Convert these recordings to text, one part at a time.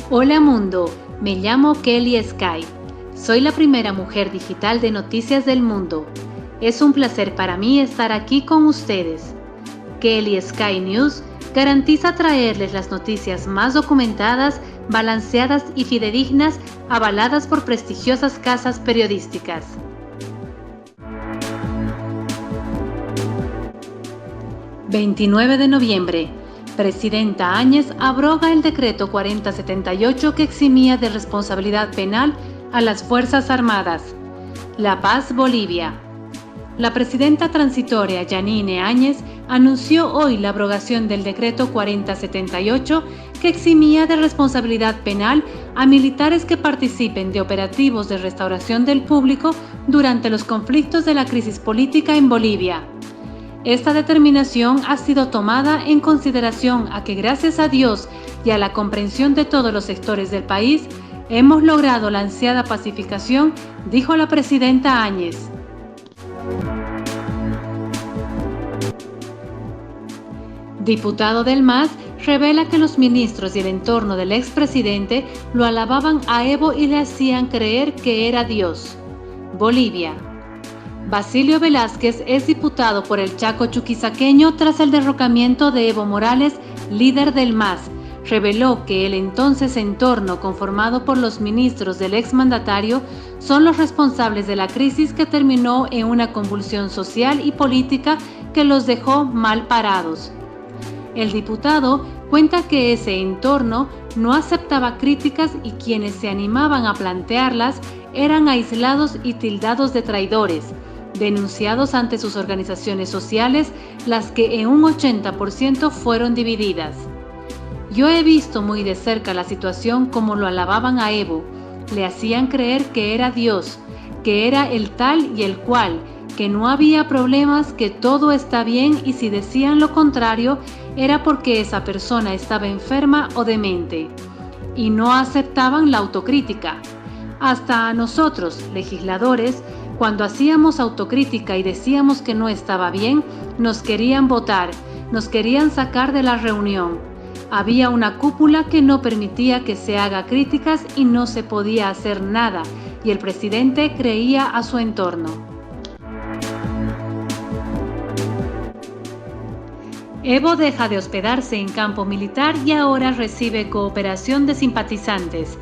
Hola mundo, me llamo Kelly Sky. Soy la primera mujer digital de Noticias del Mundo. Es un placer para mí estar aquí con ustedes. Kelly Sky News garantiza traerles las noticias más documentadas, balanceadas y fidedignas, avaladas por prestigiosas casas periodísticas. ...29 de noviembre... Presidenta Áñez abroga el decreto 4078 que eximía de responsabilidad penal a las Fuerzas Armadas. La Paz, Bolivia. La presidenta transitoria Yanine Áñez anunció hoy la abrogación del decreto 4078 que eximía de responsabilidad penal a militares que participen de operativos de restauración del público durante los conflictos de la crisis política en Bolivia. Esta determinación ha sido tomada en consideración a que gracias a Dios y a la comprensión de todos los sectores del país, hemos logrado la ansiada pacificación, dijo la presidenta Áñez. Diputado del MAS revela que los ministros y el entorno del expresidente lo alababan a Evo y le hacían creer que era Dios. Bolivia. Basilio Velázquez es diputado por el Chaco chuquisaqueño tras el derrocamiento de Evo Morales, líder del MAS. Reveló que el entonces entorno conformado por los ministros del exmandatario son los responsables de la crisis que terminó en una convulsión social y política que los dejó mal parados. El diputado cuenta que ese entorno no aceptaba críticas y quienes se animaban a plantearlas eran aislados y tildados de traidores, denunciados ante sus organizaciones sociales, las que en un 80% fueron divididas. Yo he visto muy de cerca la situación como lo alababan a Evo, le hacían creer que era Dios, que era el tal y el cual, que no había problemas, que todo está bien y si decían lo contrario era porque esa persona estaba enferma o demente. Y no aceptaban la autocrítica. Hasta a nosotros, legisladores, cuando hacíamos autocrítica y decíamos que no estaba bien, nos querían votar, nos querían sacar de la reunión. Había una cúpula que no permitía que se haga críticas y no se podía hacer nada, y el presidente creía a su entorno. Evo deja de hospedarse en campo militar y ahora recibe cooperación de simpatizantes.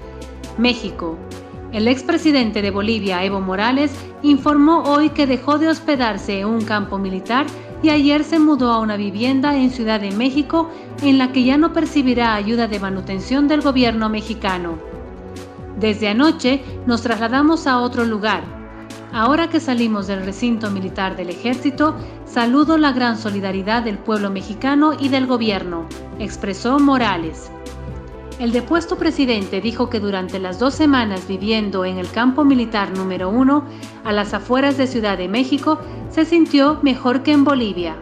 México. El expresidente de Bolivia, Evo Morales, informó hoy que dejó de hospedarse en un campo militar y ayer se mudó a una vivienda en Ciudad de México en la que ya no percibirá ayuda de manutención del gobierno mexicano. Desde anoche nos trasladamos a otro lugar. Ahora que salimos del recinto militar del ejército, saludo la gran solidaridad del pueblo mexicano y del gobierno, expresó Morales. El depuesto presidente dijo que durante las 2 semanas viviendo en el campo militar número 1, a las afueras de Ciudad de México, se sintió mejor que en Bolivia.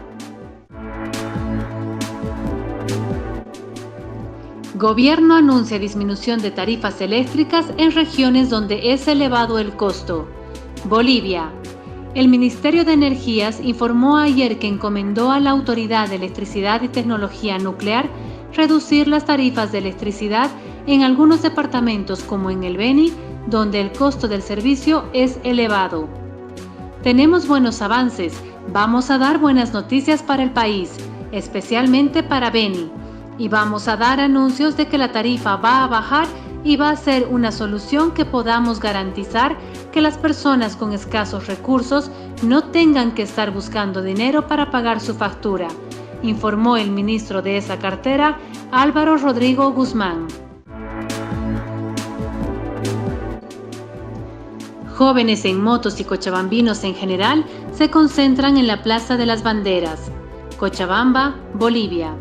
Gobierno anuncia disminución de tarifas eléctricas en regiones donde es elevado el costo. Bolivia. El Ministerio de Energías informó ayer que encomendó a la Autoridad de Electricidad y Tecnología Nuclear reducir las tarifas de electricidad en algunos departamentos como en el Beni, donde el costo del servicio es elevado. Tenemos buenos avances, vamos a dar buenas noticias para el país, especialmente para Beni, y vamos a dar anuncios de que la tarifa va a bajar y va a ser una solución que podamos garantizar que las personas con escasos recursos no tengan que estar buscando dinero para pagar su factura, informó el ministro de esa cartera, Álvaro Rodrigo Guzmán. Jóvenes en motos y cochabambinos en general se concentran en la Plaza de las Banderas, Cochabamba, Bolivia.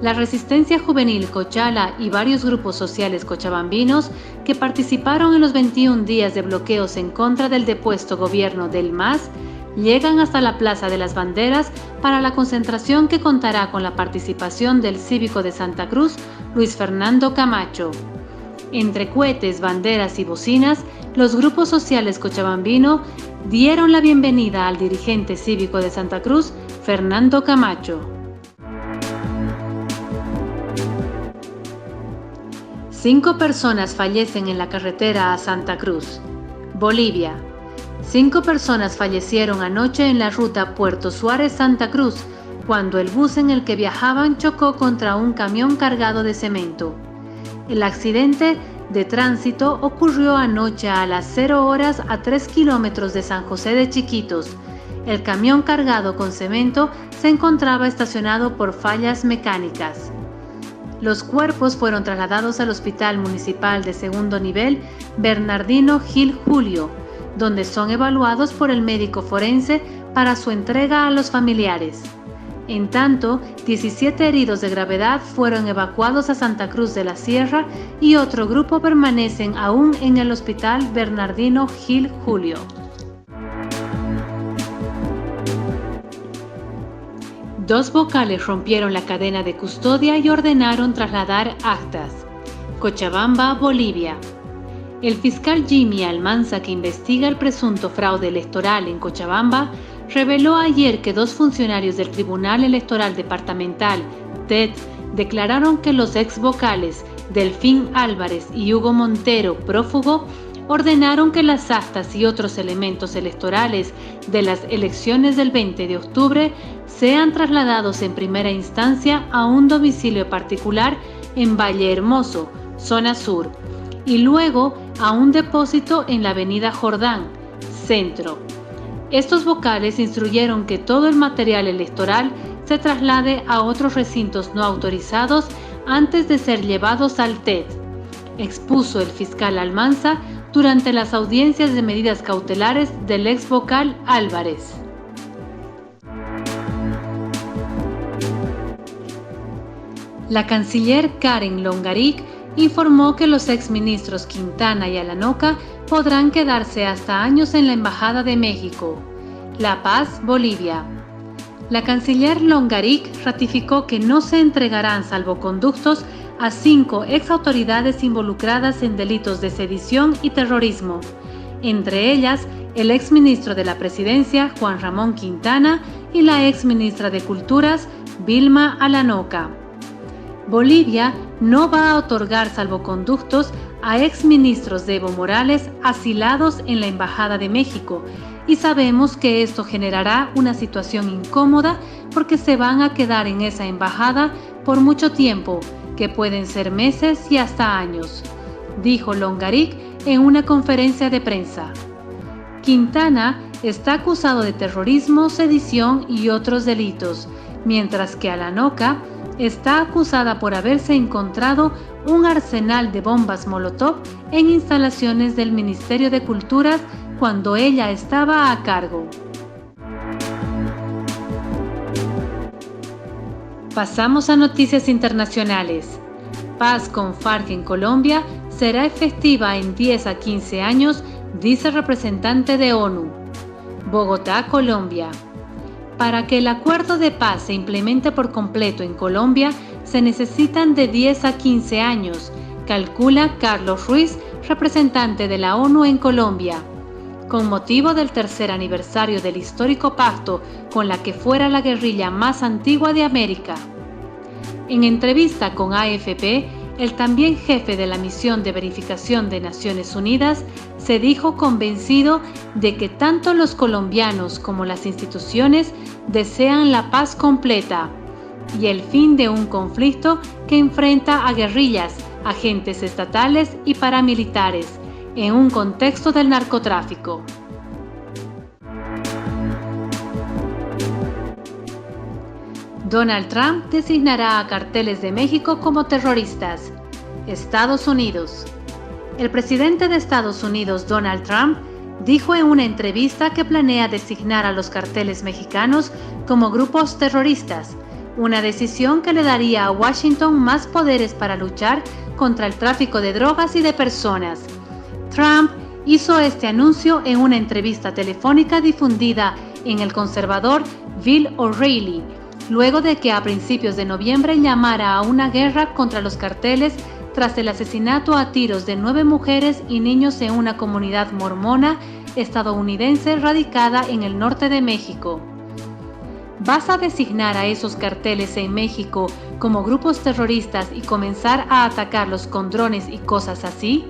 La Resistencia Juvenil Cochala y varios grupos sociales cochabambinos que participaron en los 21 días de bloqueos en contra del depuesto gobierno del MAS llegan hasta la Plaza de las Banderas para la concentración que contará con la participación del cívico de Santa Cruz, Luis Fernando Camacho. Entre cohetes, banderas y bocinas, los grupos sociales cochabambinos dieron la bienvenida al dirigente cívico de Santa Cruz, Fernando Camacho. 5 personas fallecen en la carretera a Santa Cruz, Bolivia. 5 personas fallecieron anoche en la ruta Puerto Suárez-Santa Cruz, cuando el bus en el que viajaban chocó contra un camión cargado de cemento. El accidente de tránsito ocurrió anoche a las 0 horas a 3 kilómetros de San José de Chiquitos. El camión cargado con cemento se encontraba estacionado por fallas mecánicas. Los cuerpos fueron trasladados al Hospital Municipal de Segundo Nivel Bernardino Gil Julio, donde son evaluados por el médico forense para su entrega a los familiares. En tanto, 17 heridos de gravedad fueron evacuados a Santa Cruz de la Sierra y otro grupo permanecen aún en el Hospital Bernardino Gil Julio. Dos vocales rompieron la cadena de custodia y ordenaron trasladar actas. Cochabamba, Bolivia. El fiscal Jimmy Almanza, que investiga el presunto fraude electoral en Cochabamba, reveló ayer que 2 funcionarios del Tribunal Electoral Departamental, TED, declararon que los ex vocales Delfín Álvarez y Hugo Montero, prófugo, ordenaron que las actas y otros elementos electorales de las elecciones del 20 de octubre sean trasladados en primera instancia a un domicilio particular en Valle Hermoso, zona sur, y luego a un depósito en la avenida Jordán, centro. Estos vocales instruyeron que todo el material electoral se traslade a otros recintos no autorizados antes de ser llevados al TED, expuso el fiscal Almanza durante las audiencias de medidas cautelares del ex vocal Álvarez. La canciller Karen Longarik informó que los exministros Quintana y Alanoca podrán quedarse hasta años en la Embajada de México, La Paz, Bolivia. La canciller Longarik ratificó que no se entregarán salvoconductos a 5 exautoridades involucradas en delitos de sedición y terrorismo, entre ellas el exministro de la Presidencia, Juan Ramón Quintana, y la exministra de Culturas, Vilma Alanoca. Bolivia no va a otorgar salvoconductos a exministros de Evo Morales asilados en la Embajada de México, y sabemos que esto generará una situación incómoda porque se van a quedar en esa embajada por mucho tiempo, que pueden ser meses y hasta años, dijo Longarik en una conferencia de prensa. Quintana está acusado de terrorismo, sedición y otros delitos, mientras que Alanoca está acusada por haberse encontrado un arsenal de bombas Molotov en instalaciones del Ministerio de Culturas cuando ella estaba a cargo. Pasamos a noticias internacionales. Paz con FARC en Colombia será efectiva en 10 a 15 años, dice representante de ONU. Bogotá, Colombia. Para que el acuerdo de paz se implemente por completo en Colombia, se necesitan de 10 a 15 años, calcula Carlos Ruiz, representante de la ONU en Colombia. Con motivo del tercer aniversario del histórico pacto con la que fuera la guerrilla más antigua de América. En entrevista con AFP, el también jefe de la misión de verificación de Naciones Unidas se dijo convencido de que tanto los colombianos como las instituciones desean la paz completa y el fin de un conflicto que enfrenta a guerrillas, agentes estatales y paramilitares en un contexto del narcotráfico. Donald Trump designará a carteles de México como terroristas. Estados Unidos. El presidente de Estados Unidos, Donald Trump, dijo en una entrevista que planea designar a los carteles mexicanos como grupos terroristas, una decisión que le daría a Washington más poderes para luchar contra el tráfico de drogas y de personas. Trump hizo este anuncio en una entrevista telefónica difundida en El Conservador Bill O'Reilly, luego de que a principios de noviembre llamara a una guerra contra los carteles tras el asesinato a tiros de 9 mujeres y niños en una comunidad mormona estadounidense radicada en el norte de México. ¿Vas a designar a esos carteles en México como grupos terroristas y comenzar a atacarlos con drones y cosas así?,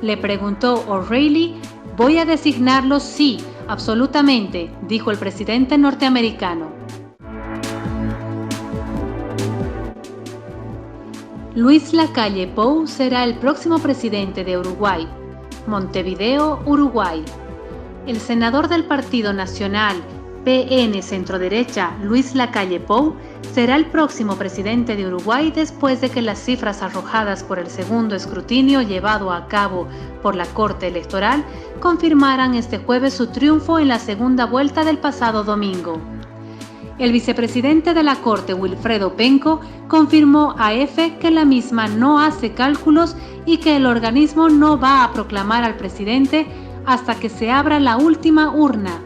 le preguntó O'Reilly. Voy a designarlos, sí, absolutamente, dijo el presidente norteamericano. Luis Lacalle Pou será el próximo presidente de Uruguay. Montevideo, Uruguay. El senador del Partido Nacional PN Centroderecha, Luis Lacalle Pou, será el próximo presidente de Uruguay después de que las cifras arrojadas por el segundo escrutinio llevado a cabo por la Corte Electoral confirmaran este jueves su triunfo en la segunda vuelta del pasado domingo. El vicepresidente de la Corte, Wilfredo Penco, confirmó a EFE que la misma no hace cálculos y que el organismo no va a proclamar al presidente hasta que se abra la última urna.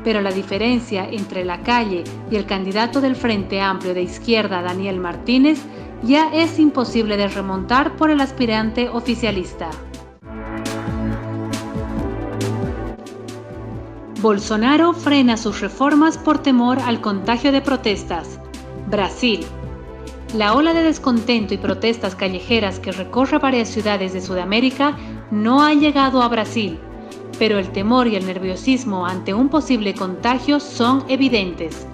Pero la diferencia entre Lacalle y el candidato del Frente Amplio de Izquierda, Daniel Martínez, ya es imposible de remontar por el aspirante oficialista. Bolsonaro frena sus reformas por temor al contagio de protestas. Brasil. La ola de descontento y protestas callejeras que recorre varias ciudades de Sudamérica no ha llegado a Brasil, pero el temor y el nerviosismo ante un posible contagio son evidentes.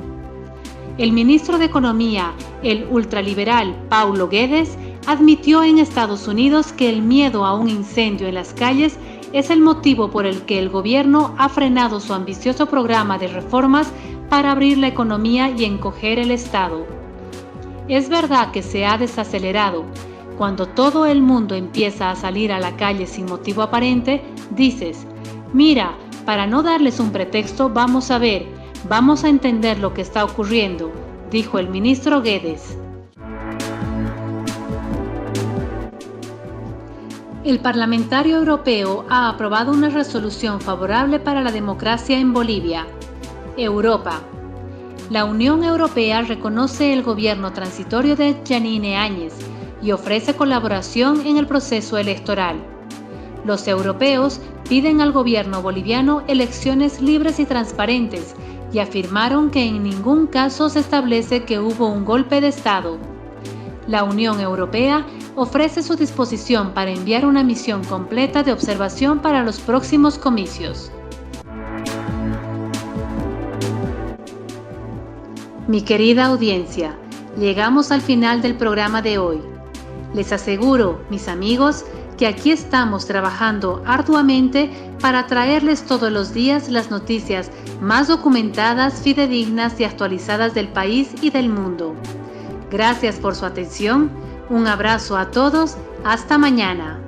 El ministro de Economía, el ultraliberal Paulo Guedes, admitió en Estados Unidos que el miedo a un incendio en las calles es el motivo por el que el gobierno ha frenado su ambicioso programa de reformas para abrir la economía y encoger el Estado. Es verdad que se ha desacelerado. Cuando todo el mundo empieza a salir a la calle sin motivo aparente, dices: mira, para no darles un pretexto, vamos a ver, vamos a entender lo que está ocurriendo, dijo el ministro Guedes. El parlamentario europeo ha aprobado una resolución favorable para la democracia en Bolivia. Europa. La Unión Europea reconoce el gobierno transitorio de Jeanine Áñez y ofrece colaboración en el proceso electoral. Los europeos piden al gobierno boliviano elecciones libres y transparentes y afirmaron que en ningún caso se establece que hubo un golpe de Estado. La Unión Europea ofrece su disposición para enviar una misión completa de observación para los próximos comicios. Mi querida audiencia, llegamos al final del programa de hoy. Les aseguro, mis amigos, que aquí estamos trabajando arduamente para traerles todos los días las noticias más documentadas, fidedignas y actualizadas del país y del mundo. Gracias por su atención, un abrazo a todos, hasta mañana.